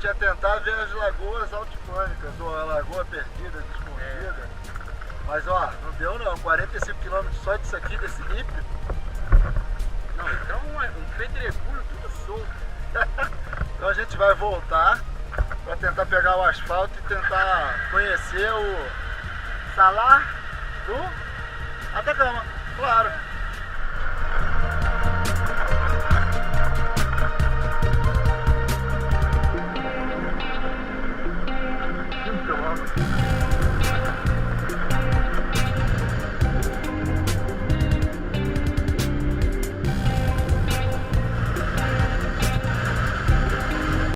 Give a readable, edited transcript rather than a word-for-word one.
gente ia tentar ver as lagoas altiplânicas, ou a lagoa perdida, escondida. Mas ó, não deu não, 45 km só disso aqui, desse hippie. Não, então um pedregulho tudo solto. Então a gente vai voltar para tentar pegar o asfalto e tentar conhecer o Salar do Atacama, claro. Então,